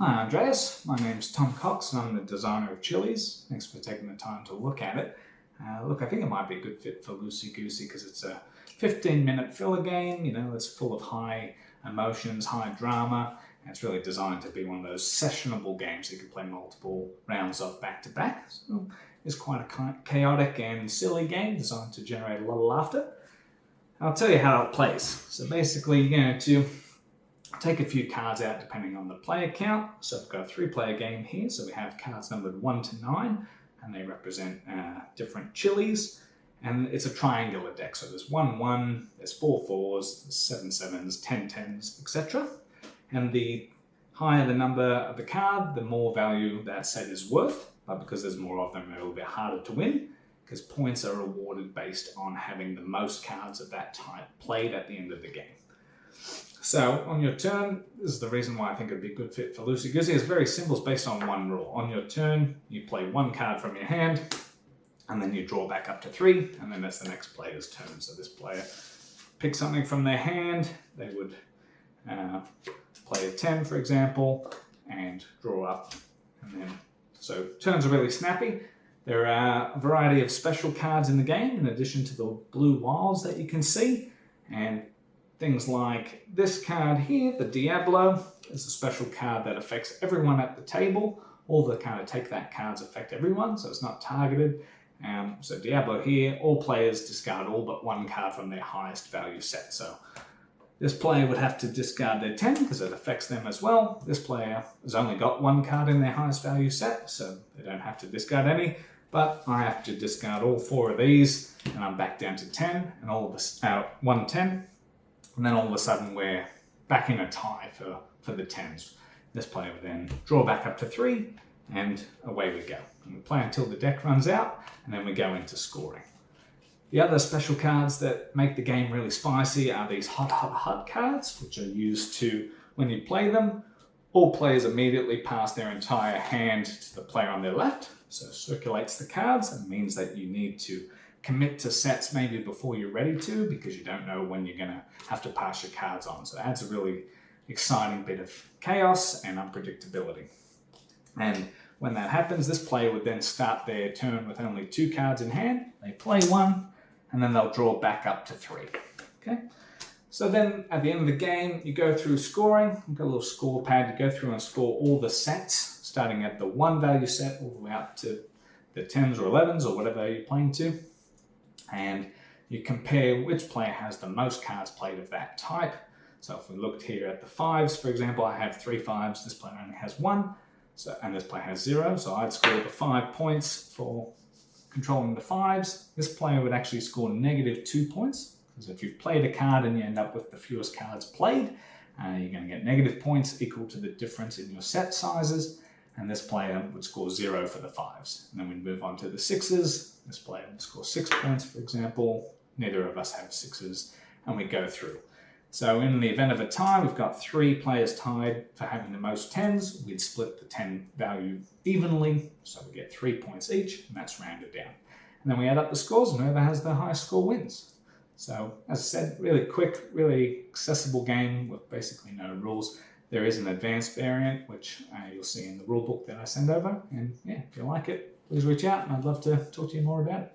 Hi Andreas, my name's Tom Cox and I'm the designer of Chillies. Thanks for taking the time to look at it. Look, I think it might be a good fit for Loosey Goosey because it's a 15-minute filler game, it's full of high emotions, high drama, and it's really designed to be one of those sessionable games that you can play multiple rounds of back to back. So it's quite a chaotic and silly game designed to generate a lot of laughter. I'll tell you how it plays. So basically, to take a few cards out depending on the player count. So I've got a 3-player game here. So we have cards numbered 1 to 9, and they represent different Chillies. And it's a triangular deck. So there's 1-1, there's 4-4s, there's 7-7s, 10-10s, etc. And the higher the number of the card, the more value that set is worth. But because there's more of them, they're a little bit harder to win, because points are awarded based on having the most cards of that type played at the end of the game. So on your turn, this is the reason why I think it'd be a good fit for Loosey Goosey. It's very simple, it's based on one rule. On your turn, you play one card from your hand, and then you draw back up to 3, and then that's the next player's turn. So this player picks something from their hand, they would play a 10, for example, and draw up. And then, so turns are really snappy. There are a variety of special cards in the game, in addition to the blue wilds that you can see, and things like this card here, the Diablo, is a special card that affects everyone at the table. All the kind of take that cards affect everyone, so it's not targeted. So Diablo here, all players discard all but one card from their highest value set. So this player would have to discard their 10 because it affects them as well. This player has only got one card in their highest value set, so they don't have to discard any. But I have to discard all 4 of these, and I'm back down to 10, and all of this 110. And then all of a sudden we're back in a tie for the 10s. This player would then draw back up to 3, and away we go. And we play until the deck runs out, and then we go into scoring. The other special cards that make the game really spicy are these hot cards, which are used to, when you play them, all players immediately pass their entire hand to the player on their left. So it circulates the cards and means that you need to commit to sets maybe before you're ready to, because you don't know when you're going to have to pass your cards on. So it adds a really exciting bit of chaos and unpredictability. And when that happens, this player would then start their turn with only 2 cards in hand. They play 1, and then they'll draw back up to 3. Okay. So then at the end of the game, you go through scoring. You've got a little score pad. You go through and score all the sets, starting at the 1 value set all the way up to the 10s or 11s or whatever you're playing to. And you compare which player has the most cards played of that type. So if we looked here at the 5s, for example, I have 3 5s, this player only has 1, and this player has 0. So I'd score the 5 points for controlling the 5s. This player would actually score -2 points, because if you've played a card and you end up with the fewest cards played, you're going to get negative points equal to the difference in your set sizes. And this player would score 0 for the 5s. And then we move on to the 6s. This player would score 6 points, for example. Neither of us have 6s, and we go through. So in the event of a tie, we've got 3 players tied for having the most 10s. We'd split the 10 value evenly, so we get 3 points each, and that's rounded down. And then we add up the scores, and whoever has the highest score wins. So, as I said, really quick, really accessible game with basically no rules. There is an advanced variant, which you'll see in the rule book that I send over. And yeah, if you like it, please reach out, and I'd love to talk to you more about it.